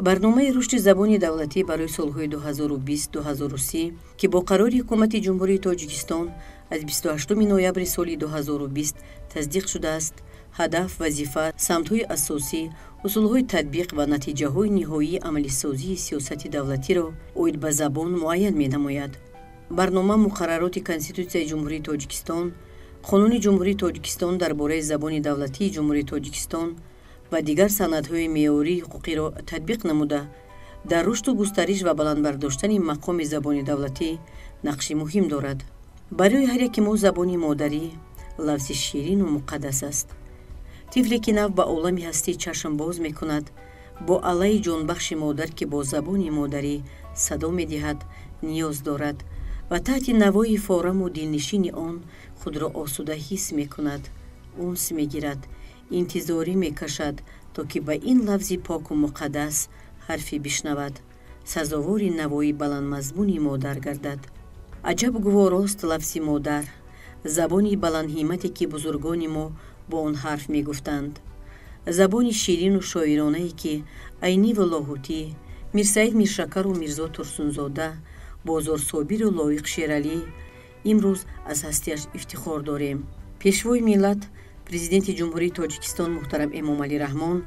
барномаи рушди забони давлатӣ барои солҳои 2020-2030 ки бо қарори ҳукумати ҷумҳурии Тоҷикистон аз 28 ноябри соли 2020 тасдиқ шудааст, ҳадаф, вазифа, самтҳои асосӣ, усулҳои татбиқ ва натиҷаҳои ниҳоии амалисозии сиёсати давлатиро оид ба забон муайян менамояд. барнома муқаррароти Конститутсияи Ҷумҳурии Тоҷикистон, Қонуни Ҷумҳурии Тоҷикистон дар бораи забони давлатии Ҷумҳурии Тоҷикистон ва дигар санадҳои меъёрии ҳуқуқиро татбиқ намуда, дар рушду густариш ва баландбардоштани мақоми забони давлатӣ нақши муҳим дорад. Барои ҳар яки мо забони модарӣ лафзи ширину муқаддас аст. тифле ки нав ба олами ҳастӣ чашм боз мекунад, бо алаи ҷонбахши модар ки бо забони модарӣ садо медиҳад, ниёз дорад ва таҳти навои фораму дилнишини он худро осуда ҳис мекунад, унс мегирад, интизорӣ мекашад, то ки ба ин лафзи поку муқаддас ҳарфе бишнавад, сазовори навои баландмазмуни модар гардад. аҷаб гуворост лафзи модар, забони баландҳиммате ки бузургони мо бо он ҳарф мегуфтанд, забони ширину шоиронае ки Айниву Лоҳутӣ, Мирсаид Миршакару Мирзо Турсунзода, Бозор Собиру Лоиқ Шералӣ имрӯз аз ҳастиаш ифтихор дорем. пешвои миллат Президенти Ҷумҳурии Тоҷикистон муҳтарам Эмомалӣ Раҳмон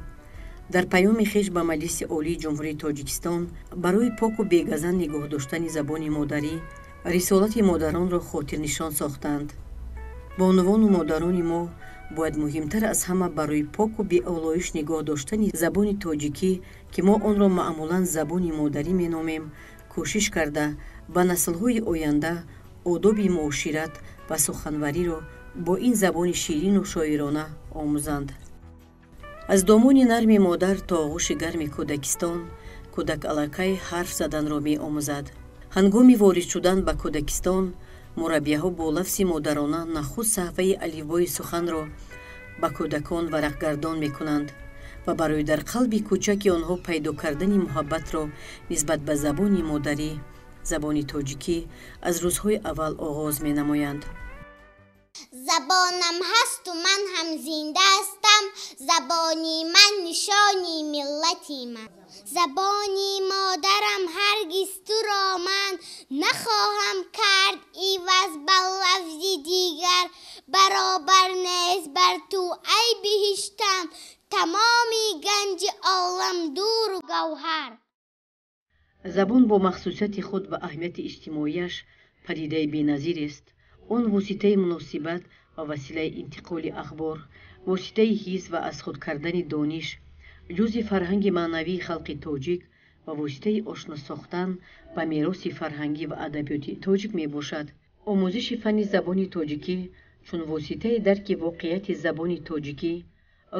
дар паёми хеш ба Маҷлиси Олии Ҷумҳурии Тоҷикистон барои поку бегазан нигоҳ доштани забони модарӣ рисолати модаронро хотирнишон сохтанд. бонувону модарони мо бояд муҳимтар аз ҳама барои поку беолоиш нигоҳ доштани забони тоҷикӣ ки мо онро маъмулан забони модарӣ меномем, кӯшиш карда ба наслҳои оянда одоби муошират ва суханвариро бо ин забони ширину шоирона омӯзанд. аз домони нарми модар то оғӯши гарми кӯдакистон, кӯдак аллакай ҳарф заданро меомӯзад. ҳангоми ворид шудан ба кӯдакистон, мураббияҳо бо лафзи модарона нахуд саҳфаи алифбои суханро ба кӯдакон варақгардон мекунанд ва барои дар қалби кӯчаки онҳо пайдо кардани муҳаббатро нисбат ба забони модарӣ, забони тоҷикӣ аз рӯзҳои аввал оғоз менамоянд. забонам ҳасту ман ҳам зинда ҳастам, забони ман нишони миллати ман. забони модарам ҳаргиз туро ман нахоҳам кард иваз ба лафзи дигар, баробар нест бар ту ай биҳиштам, тамоми ганҷи олам дуру гавҳар. забон бо махсусияти худ ва аҳамияти иҷтимоияш падидаи беназирест. он воситаи муносибат ва василаи интиқоли ахбор, воситаи ҳис ва аз худ кардани дониш, ҷузъи фарҳанги маънавии халқи тоҷик ва воситаи ошно сохтан ба мероси фарҳангӣ ва адабиёти тоҷик мебошад. омӯзиши фанни забони тоҷикӣ чун воситаи дарки воқеияти забони тоҷикӣ,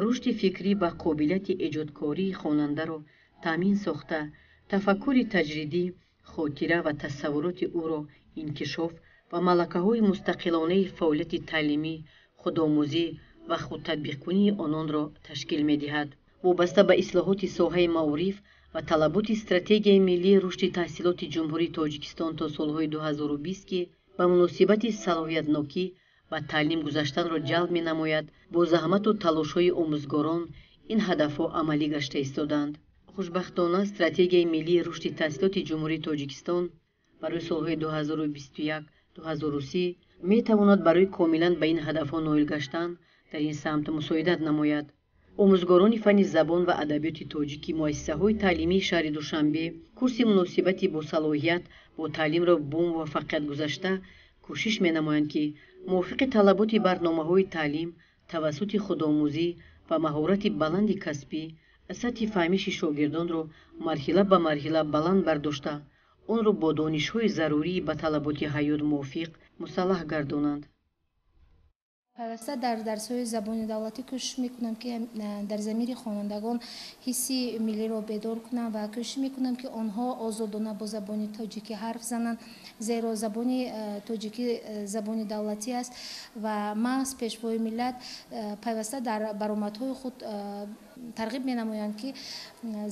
рушди фикрӣ ва қобилияти эҷодкории хонандаро таъмин сохта, тафаккури таҷридӣ, хотира ва тассаввуроти ӯро инкишоф ва малакаҳои мустақилонаи фаъолияти таълимӣ, худомӯзӣ ва худтатбиқкунии ононро ташкил медиҳад. вобаста ба ислоҳоти соҳаи маориф ва талаботи стратегияи миллии рушди таҳсилоти ҷумҳурии Тоҷикистон то солҳои 2020 ки ба муносибати салоҳиятнокӣ ва таълим гузаштанро ҷалб менамояд, бо заҳмату талошҳои омӯзгорон ин ҳадафҳо амалӣ гашта истоданд. хушбахтона стратегияи миллии рушди таҳсилоти ҷумҳурии Тоҷикистон барои солҳои 2021-2030 метавонад барои комилан ба ин ҳадафҳо ноил гаштан дар ин самт мусоидат намояд. омӯзгорони фанни забон ва адабиёти тоҷики муассисаҳои таълимии шаҳри Душанбе курси муносибати бо салоҳият бо таълимро бо муваффақият гузашта кӯшиш менамоянд ки мувофиқи талаботи барномаҳои таълим тавассути худомӯзӣ ва маҳорати баланди касбӣ сатҳи фаҳмиши шогирдонро марҳила ба марҳила баланд бардошта, онро бо донишҳои зарурӣ ба талаботи ҳаёт мувофиқ мусаллаҳ гардонанд. пайваста дар дарсҳои забони давлатӣ кӯшиш мекунам ки дар замири хонандагон ҳисси миллиро бедор кунам ва кӯшиш мекунам ки онҳо озодона бо забони тоҷикӣ ҳарф зананд, зеро забони тоҷикӣ забони давлатӣ аст ва маҳз пешвои миллат пайваста дар баромадҳои худ тарғиб менамоянд ки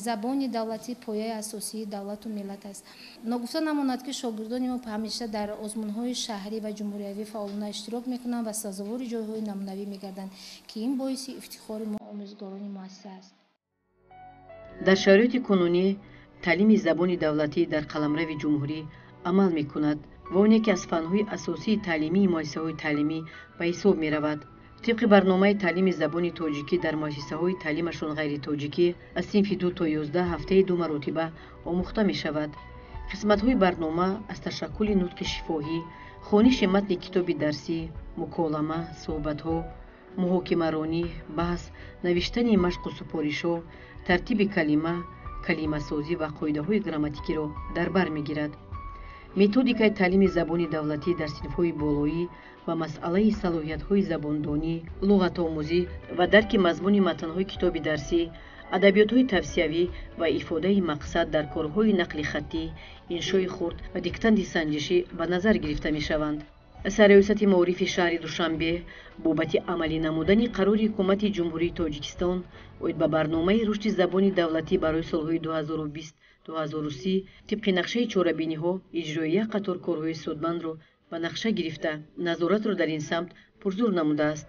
забони давлатӣ пояи асосии давлату миллат аст. ногуфта намонад ки шогирдони мо ҳамеша дар озмунҳои шаҳрӣ ва ҷумҳуриявӣ фаъолона иштирок мекунанд ва сазовори ҷойҳои намунавӣ мегарданд ки ин боиси ифтихори мо омӯзгорони муассис аст. дар шароити кунунӣ таълими забони давлатӣ дар қаламрави ҷумҳурӣ амал мекунад ва он яке аз фанҳои асосии таълимии муассисаҳои таълимӣ ба ҳисоб меравад. طبق برنامه تعلیم زبان تاجیکی در مؤسسه‌های تعلیمشان غیر تاجیکی از صنف 2 تا 11 هفته 2 مرتبه آموخته می شود. قسمت‌های برنامه از تشکل نطق شفاهی، خوانش متن کتاب درسی، مکالمه، صحبت‌ها، محاکمه‌رانی، بحث، نوشتن مشق و سفارش‌ها، ترتیب کلمه، کلمه‌سازی و قاعده‌های گراماتیکی را در بر می‌گیرد. متدیکای تعلیم زبان دولتی در صنف‌های بالایی و مسئله صلاحیت‌های زباندانی، لغت‌آموزی و درک مضمون متن‌های کتاب درسی، ادبیات‌های توصیوی و افاده مقصد در کارهای نقل خطی، انشای خرد و دیکتاند سنجشی به نظر گرفته می‌شوند. سرایست معارف شهر دوشنبه بابت عملی نمودن قرار حکومت جمهوری تاجیکستان اوید به برنامه رشد زبان دولتی برای سالهای 2020-2030 طبق نقشه چاره‌بینی‌ها اجرای یک قطار کارهای سودمند را به نقشه گرفته نظارت را در این سمت پرزور نموده است.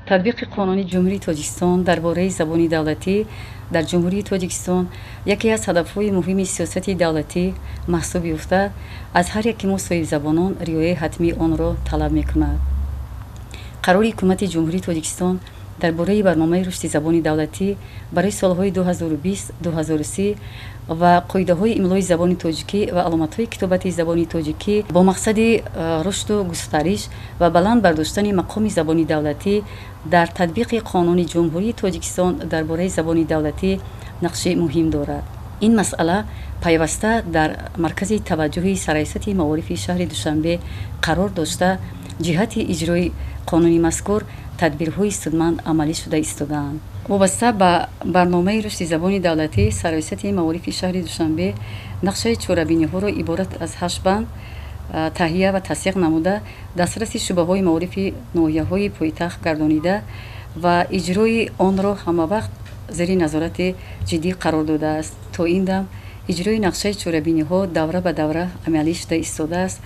تطبیق قانون جمهوری تاجیکستان درباره زبان دولتی در جمهوری تاجیکستان یکی از هدف‌های مهم سیاست دولتی محسوب یافته از هر یک ما صاحب زبانان رعایت حتمی آن را طلب می‌کند. قرار حکومت جمهوری تاجیکستان درباره برنامه رشد زبان دولتی برای سالهای 2020-2030 و قاعده‌های املای زبان تاجیکی و علامت‌های کتابت زبان تاجیکی با مقصد رشد و گسترش و بلند برداشتن مقام زبان دولتی در تطبیق قانون جمهوری تاجیکستان درباره زبان دولتی نقش مهم دارد. این مسئله پیوسته در مرکز توجه سرایست معارف شهر دوشنبه قرار داشته جهت اجرای قانون مذکور تدبیرهای سودمند عملی شده ایستادند. وابسته به برنامه رشد زبان دولتی سرایست معارف شهر دوشنبه نقشه چاره‌بینی‌ها را عبارت از 8 بند تهیه و تصدیق نموده دسترس شعبه‌های معارف ناحیه‌های پایتخت گردانیده و اجرای آن را هموقت زیر نظارت جدی قرار داده است. تا این دم اجرای نقشه چاره‌بینی‌ها دوره به دوره عملی شده ایستاده است.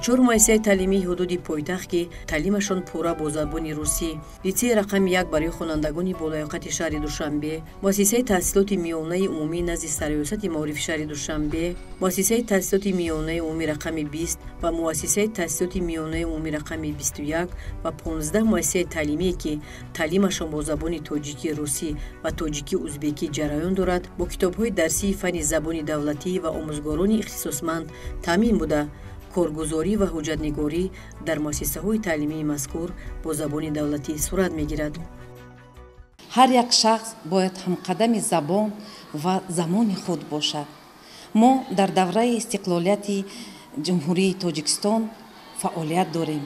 4 مؤسسه تعلیمی حدودی پایتخت که تعلیمشان پورا با زبان روسی، لیسه رقم 1 برای خوانندگان بالایقت شهر دوشنبه، مؤسسه تحصیلات میانه عمومی نزد سرایست معارف شهر دوشنبه، مؤسسه تحصیلات میانه عمومی رقم 20 و مؤسسه تحصیلات میانه عمومی رقم 21 و 15 مؤسسه تعلیمی که تعلیمشان با زبان تاجیکی روسی و تاجیکی ازبکی جریان دارد، با کتاب‌های درسی فن زبان دولتی و آموزگاران اختصاصمند تامین بوده. کارگزاری و حجت‌نگاری در مؤسسه‌های تعلیمی مذکور با زبان دولتی صورت می‌گیرد. هر یک شخص باید همقدم زبان و زمان خود باشد. ما در دوره استقلالیت جمهوری تاجیکستان فعالیت داریم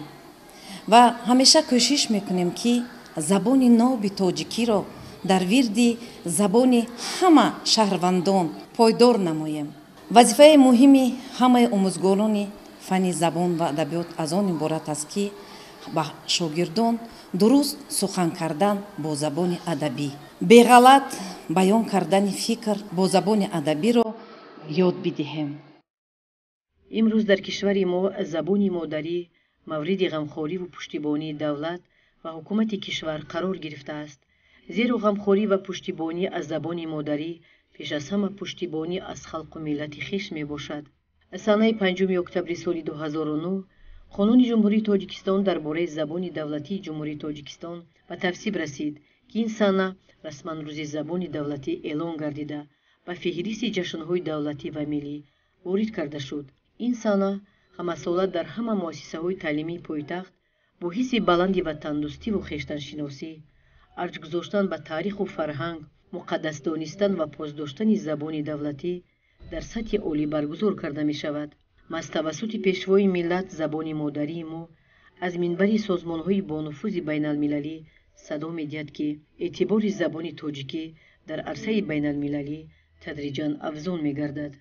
و همیشه کوشش میکنیم که زبان ناب تاجیکی را در ورد زبان همه شهروندان پایدار نماییم. وظیفه مهمی همه آموزگاران فن زبان و ادبیات از آن عبارت است که با شاگردان درست سخن کردن با زبان ادبی، بی غلط بیان کردن فکر با زبان ادبی را یاد بدهیم. امروز در کشور ما زبان مادری مورد غمخواری و پشتیبانی دولت و حکومت کشور قرار گرفته است. زیرا غمخواری و پشتیبانی از زبان مادری پیش از همه پشتیبانی از خلق و ملت خویش می باشد. سانه 5 اکتبر سال 2009 قانون جمهوری تاجیکستان درباره زبان دولتی جمهوری تاجیکستان به تصویب رسید که این سانه رسما روز زبان دولتی اعلان گردیده و فهرست جشن‌های دولتی و ملی وارد کرده شد. این سانه همساله در همه مؤسسه‌های تعلیمی پایتخت با حس بلندی و تندرستی و خویشتن‌شناسی، ارج گذاشتن به تاریخ و فرهنگ، مقدس دانستن و پاسداشتن زبان دولتی در سطح عالی برگزار کرده می شود. از توسط پیشوای ملت زبان مادری ما از منبر سازمان‌های با نفوذ بین المللی صدا می دهد که اعتبار زبان تاجیکی در عرصه بین المللی تدریجاً افزون می گردد.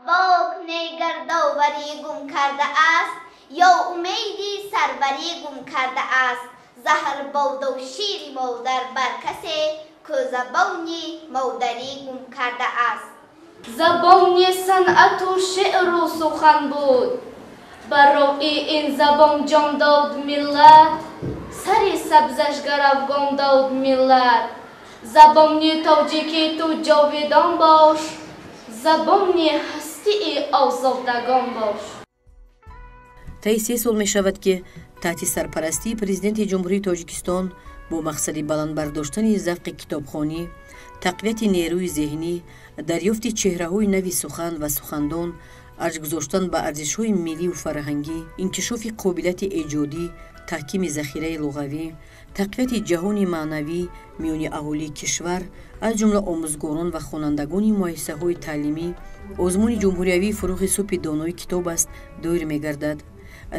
باغ نیگر داوری گم کرده است یا امیدی سروری گم کرده است. زهر باد و شیر مادر بر کسی که زبانی مادری گم کرده است. زبان صنعت و شعر و سخن بود، برای این زبان جان داد ملت. سری سبزش گرفگان داد ملت زبانی تاجیکی تو جاویدان باش زبانی هستی آزادگان باش. طی 3 سال می شود که تحت سرپرستی پرزیدنت جمهوری تاجیکستان با مقصد بلند برداشتن ذوق کتابخوانی، تقویت نیروی ذهنی، دریافت چهره‌های نوی سخن و سخندان، ارج گذاشتن به ارزش‌های ملی و فرهنگی، انکشاف قابلیت ایجادی، تحکیم ذخیره لغوی، تقویت جهان معنوی میان اهالی کشور از جمله آموزگاران و خوانندگان مؤسسه‌های تعلیمی، آزمون جمهوریوی فروغ صبح دانای کتاب است دایر می‌گردد.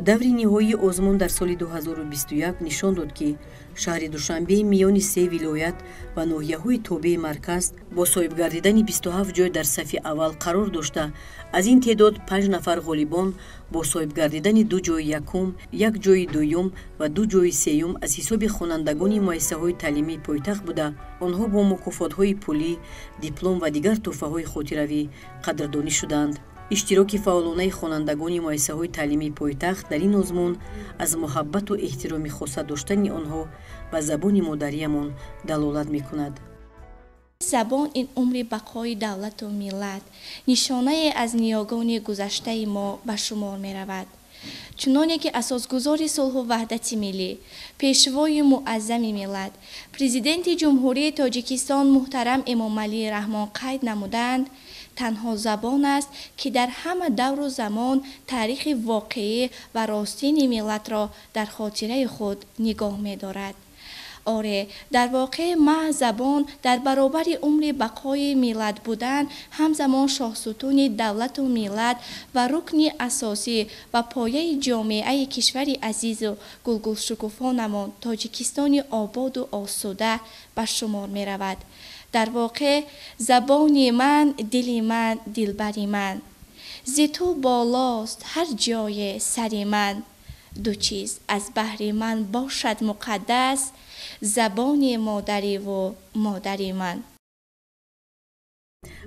دور نهایی آزمون در سال 2021 نشان داد که شهر دوشنبه میان 3 ولایت و ناحیه‌های تابع مرکز با صاحب گردیدن 27 جای در صف اول قرار داشته، از این تعداد 5 نفر غالبان با صاحب گردیدن 2 جای یکم، 1 جای دوم و 2 جای سوم از حساب خوانندگان مؤسسه‌های تعلیمی پایتخت بوده. آنها با مکافات‌های پولی، دیپلم و دیگر تحفه‌های خاطروی قدردانی شدند. اشتراک فعالانه خوانندگان مؤسسه‌های تعلیمی پایتخت در این آزمون از محبت و احترام خاص داشتن آنها و زبان مادریمان دلالت می‌کند. زبان این عمر بقای دولت و ملت نشانه از نیاگان گذشته ما به شمار می رود. چنانه که اساسگزار صلح و وحدت ملی، پیشوای معظم ملت، پرزیدنت جمهوری تاجیکستان محترم امامعلی رحمان قید نمودند، تنها زبان است که در همه دور و زمان تاریخ واقعی و راستین ملت را در خاطره خود نگاه می دارد. آره، در واقع محض زبان در برابر عمر بقای ملت بودن همزمان شاهستون دولت و ملت و رکن اساسی و پایه جامعه کشور عزیز و گلگل شکوفانمان تاجیکستان آباد و آسوده به شمار می رود. در واقع زبان من، دل من، دلبر من، ز تو بالاست هر جای سر من، دو چیز از بهر من باشد مقدس، زبان مادری و مادری من.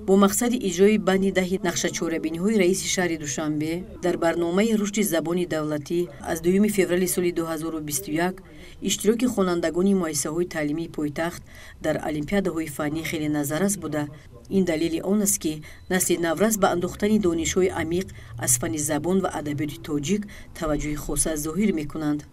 با مقصد اجرای بند 10 نقشه چاره‌بینی‌های رئیس شهر دوشنبه در برنامه رشد زبان دولتی از 2 فوریه سال 2021 اشتراک خوانندگان مؤسسه‌های تعلیمی پایتخت در المپیادهای فنی خیلی نظررس بوده. این دلیل آن است که نسل نوروز به اندوختن دانش‌های عمیق از فن زبان و ادبیات تاجیک توجه خاص ظاهر می‌کنند.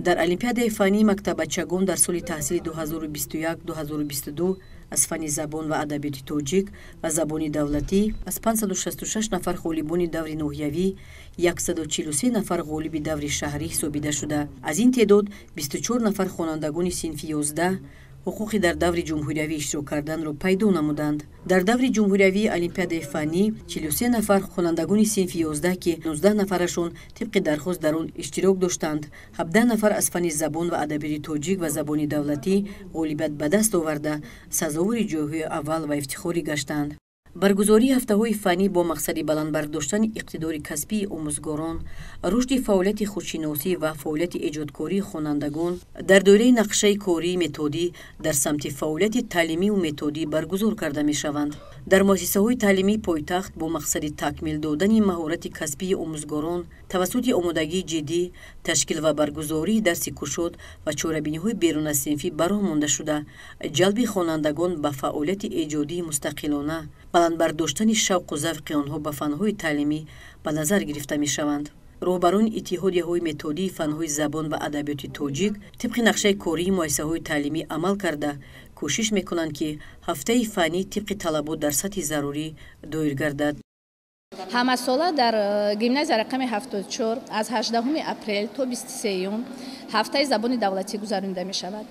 در المپیاد فنی مکتب بچگان در سال تحصیل 2021-2022 از فن زبان و ادبیات تاجیک و زبان دولتی از 566 نفر غالبان دور ناحیوی 143 نفر غالب دور شهری حسابیده شده. از این تعداد 24 نفر خوانندگان صنف 11 حقوقی در دور جمهوریوی اشتراک کردن را پیدا نمودند. در دور جمهوریوی المپیاد فنی 43 نفر خوانندگان صنف 11 که 19 نفرشون طبق درخواست در آن اشتراک داشتند، 17 نفر از فن زبان و ادبیات تاجیک و زبان دولتی غالبیت به دست آورده سزاوار جایهای اول و افتخاری گشتند. برگزاری هفته‌های فنی با مقصد بلند برداشتن اقتدار کسبی آموزگاران، رشد فعالیت خودشناسی و فعالیت ایجادکاری خوانندگان در دوره نقشه کاری متدی در سمت فعالیت تعلیمی و متدی برگزار کرده می‌شوند. در مؤسسه‌های تعلیمی پایتخت با مقصد تکمیل دادن مهارت کسبی آموزگاران توسط آمادگی جدی، تشکیل و برگزاری درس کشاد و چاره‌بینی‌های بیرون از صنفی برآمده مانده شده، جلب خوانندگان به فعالیت ایجادی مستقلانه، بلند برداشتن شوق و ذوق آنها به فن‌های تعلیمی به نظر گرفته می‌شوند. رهبران اتحادیه‌های متدی فن‌های زبان و ادبیات تاجیک طبق نقشه کاری مؤسسه‌های تعلیمی عمل کرده کوشش می‌کنند که هفته فنی طبق طلبات در سطح ضروری دایر گردد. همه ساله در گیمنازیای رقم 74 از 18 اپریل تا 23 هفته زبان دولتی گذرانده می‌شود.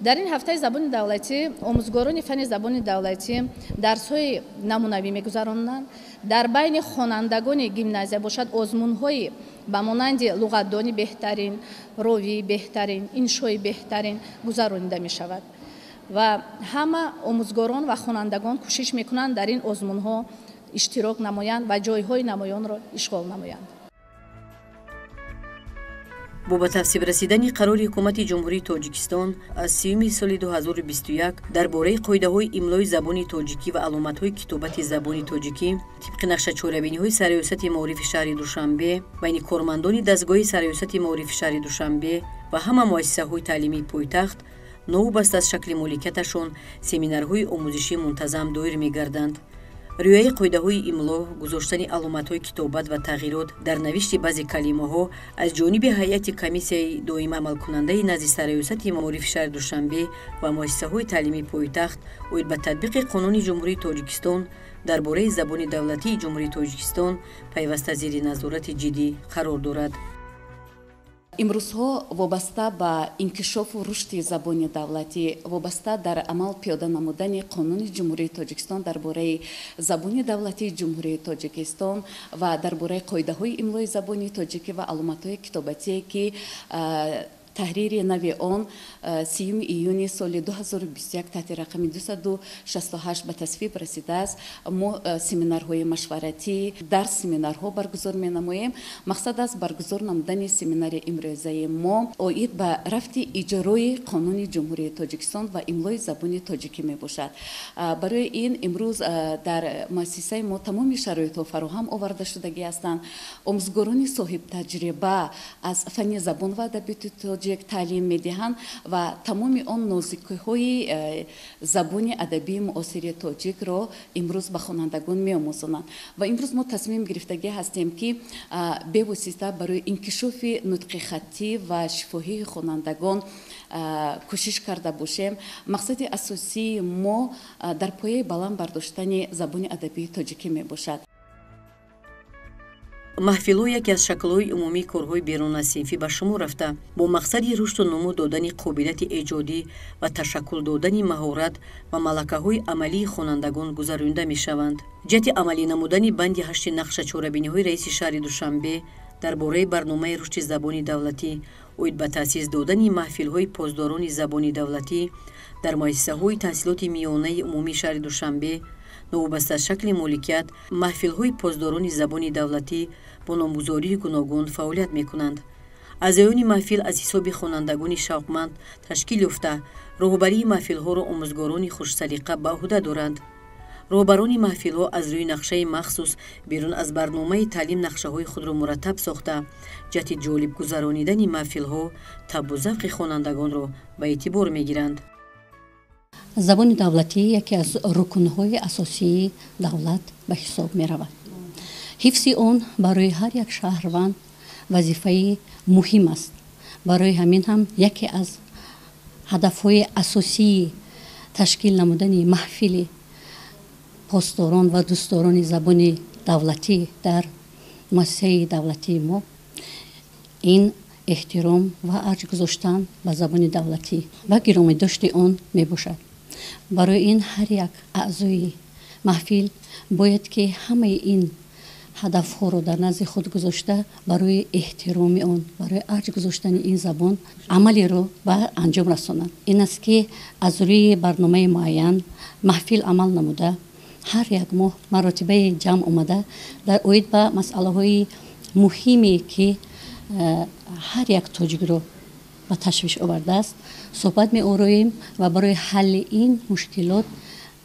در این هفته زبان دولتی آموزگاران فن زبان دولتی درس‌های نمونوی می‌گذرانند. در بین خوانندگان گیمنازیا باشد آزمون‌های به مانند لغت‌دانی بهترین، راوی بهترین، انشای بهترین گذرانده می‌شود و همه آموزگاران و خوانندگان کوشش می‌کنند در این آزمون‌ها اشتراک نمایند و جای‌های نمایان را اشغال نمایند. бо ба тавсиб расидани қарори ҳукумати ҷумҳурии тоҷикистон аз 30 соли 2021 дар бораи қоидаҳои имлои забони тоҷикӣ ва аломатҳои китобати забони тоҷикӣ тибқи нақшачорабиниҳои сароясати маорифи шаҳри душанбе байни кормандони дастгоҳи сароясати маорифи шаҳри душанбе ва ҳама муассисаҳои таълимии пойтахт новобаста аз шакли моликияташон семинарҳои омӯзишии мунтазам доир мегарданд. риояи қоидаҳои имло, гузоштани аломатҳои китобат ва тағйирот дар навишти баъзе калимаҳо аз ҷониби ҳайати комиссияи доим амалкунандаи назди сароясати маорифи шаҳри душанбе ва муассисаҳои таълимии пойтахт оид ба татбиқи қонуни ҷумҳурии тоҷикистон дар бораи забони давлатии ҷумҳурии тоҷикистон пайваста зери назорати ҷиддӣ қарор дорад. имрӯзҳо вобаста ба инкишофу рушди забони давлатӣ, вобаста дар амал пиёда намудани қонуни ҷумҳурии тоҷикистон дар бораи забони давлатии ҷумҳурии тоҷикистон ва дар бораи қоидаҳои имлои забони тоҷикӣ ва аломатҳои китобатие ки таҳрири нави он 30 июни соли 2021 таҳти рақами 268 ба тасвиб расидааст. мо семинарҳои машваратӣ, дарс семинарҳо баргузор менамоем. мақсад аст баргузор намудани семинари имрӯзаи мо оид ба рафти иҷрои қонуни ҷумҳурии тоҷикистон ва имлои забони тоҷикӣ мебошад. барои ин имрӯз дар муассисаи мо тамоми шароитҳо фароҳам оварда шудагӣ ҳастанд. омӯзгорони соҳибтаҷриба аз фанни забон ва адабиёти тоҷик таълим медиҳанд ва тамоми он нозикиҳои забони адабии муосири тоҷикро имрӯз ба хонандагон меомӯзонанд. ва имрӯз мо тасмим гирифтагӣ ҳастем ки бевосита барои инкишофи нутқи хаттӣ ва шифоҳии хонандагон кӯшиш карда бошем. мақсади асосии мо дар пояи баланд бардоштани забони адабии тоҷикӣ мебошад. маҳфилҳо яке аз шаклҳои умумии корҳои берунасинфӣ ба шумор рафта бо мақсади рушду нумуд додани қобилияти эҷодӣ ва ташаккул додани маҳорат ва малакаҳои амалии хонандагон гузаронида мешаванд. ҷиҳати амалӣ намудани банди 8 нақшачорабиниҳои раиси шаҳри душанбе дар бораи барномаи рушди забони давлатӣ оид ба таъсис додани маҳфилҳои поздорони забони давлатӣ дар муассисаҳои таҳсилоти миёнаи умумии шаҳри душанбе новобаста аз шакли моликият маҳфилҳои поздорони забони давлатӣ бо номгузории гуногун фаъолият мекунанд. аъзоёни маҳфил аз ҳисоби хонандагони шавқманд ташкил ёфта роҳбарии маҳфилҳоро омӯзгорони хушсалиқа ба ӯҳда доранд. роҳбарони маҳфилҳо аз рӯи нақшаи махсус берун аз барномаи таълим нақшаҳои худро мураттаб сохта ҷиҳати ҷолиб гузаронидани маҳфилҳо табу завқи хонандагонро ба эътибор мегиранд. забони давлатӣ яке аз рукунҳои асосии давлат ба ҳисоб меравад. ҳифзи он барои ҳар як шаҳрванд вазифаи муҳим аст. барои ҳамин ҳам яке аз ҳадафҳои асосии ташкил намудани маҳфили постдорон ва дӯстдорони забони давлатӣ дар муассисаи давлатии мо ин эҳтиром ва арҷ гузоштан ба забони давлатӣ ва гиромидошти он мебошад. барои ин ҳар як аъзои маҳфил бояд ки ҳамаи ин ҳадафҳоро дар назди худ гузошта барои эҳтироми он, барои арҷ гузоштани ин забон амалеро ба анҷом расонанд. ин аст ки аз рӯи барномаи муайян маҳфил амал намуда ҳар як моҳ маротибаи ҷамъ омада дар оид ба масъалаҳои муҳиме ки ҳар як тоҷикро ба ташвиш овардааст суҳбат меороем ва барои ҳалли ин мушкилот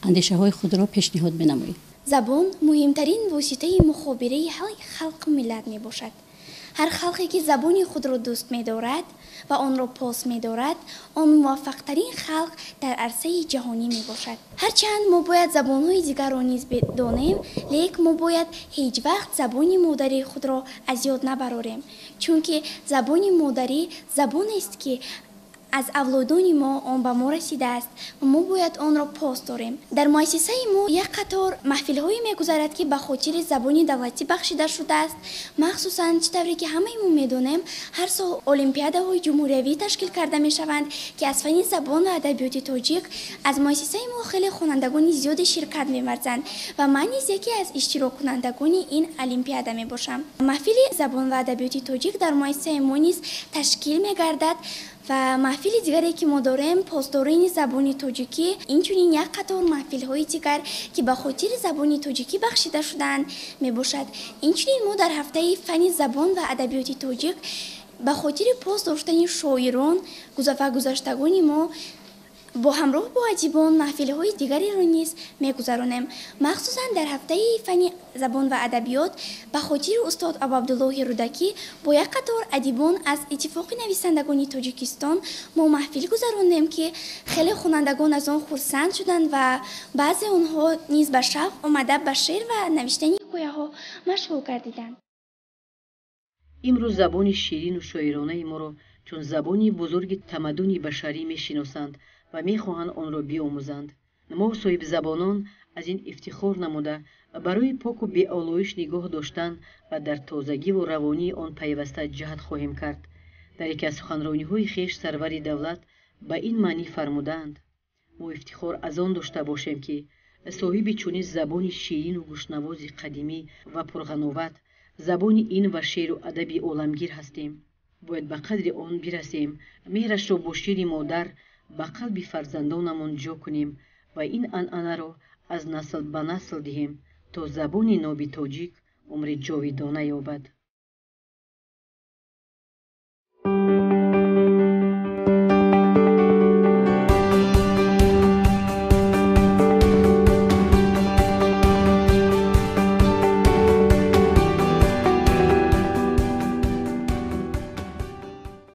андешаҳои худро пешниҳод менамоем. забон муҳимтарин воситаи мухобираи халқ миллат мебошад. ҳар халқе ки забони худро дӯст медорад ва онро пос медорад он муваффақтарин халқ дар арсаи ҷаҳонӣ мебошад. ҳарчанд мо бояд забонҳои дигарро низ бидонем, лек мо бояд ҳеҷ вақт забони модари худро аз ёд набарорем, чунки забони модарӣ забонест ки аз авлодони мо он ба мо расидааст ва мо бояд онро пос дорем. дар муассисаи мо як қатор маҳфилҳое мегузарад ки ба хотири забони давлатӣ бахшида шудааст. махсусан чӣ тавре ки ҳамаи мо медонем ҳар сол олимпиадаҳои ҷумҳуриявӣ ташкил карда мешаванд ки аз фанни забон ва адабиёти тоҷик аз муассисаи мо хеле хонандагони зиёде ширкат меварзанд ва ман низ яке аз иштироккунандагони ин олимпиада мебошам. маҳфили забон ва адабиёти тоҷик дар муассисаи мо низ ташкил мегардад ва маҳфили дигаре ки мо дорем поздорини забони тоҷикӣ, инчунин як қатор маҳфилҳои дигар ки ба хотири забони тоҷикӣ бахшида шудаанд мебошад. инчунин мо дар ҳафтаи фанни забон ва адабиёти тоҷик به خاطر پاس داشتن شاعران و گذشتگان ما با همراه با ادیبان محفل‌های دیگری را نیز می‌گذرانیم. مخصوصاً در هفته فن زبان و ادبیات به خاطر استاد عبدالله رودکی با یک قطار ادیبان از اتفاق نویسندگان تاجیکستان ما محفل گذراندیم که خیلی خوانندگان از آن خرسند شدند و بعضی آنها نیز به شوق آمده به شعر و نوشتن حکایه‌ها مشغول گردیدند. امروز زبان شیرین و شاعرانه ما را چون زبانی بزرگ تمدن بشری می‌شناسند و می‌خواهند آن را بیاموزند. ما صاحب زبانان از این افتخار نموده برای پاک و بی‌آلایش نگاه داشتن و در تازگی و روانی آن پیوسته جهد خواهیم کرد. در یکی از سخنرانی‌های خویش سرور دولت به این معنی فرمودند: ما افتخار از آن داشته باشیم که صاحب چنین زبان شیرین و گوشنواز قدیمی و پرغناوت، زبان این و شعر و ادب عالمگیر هستیم. باید به قدر آن برسیم، مهرش را با شیر مادر به قلب فرزندانمان جا کنیم و این عنعنه را از نسل به نسل دهیم تا زبان ناب تاجیک عمر جاودانه یابد.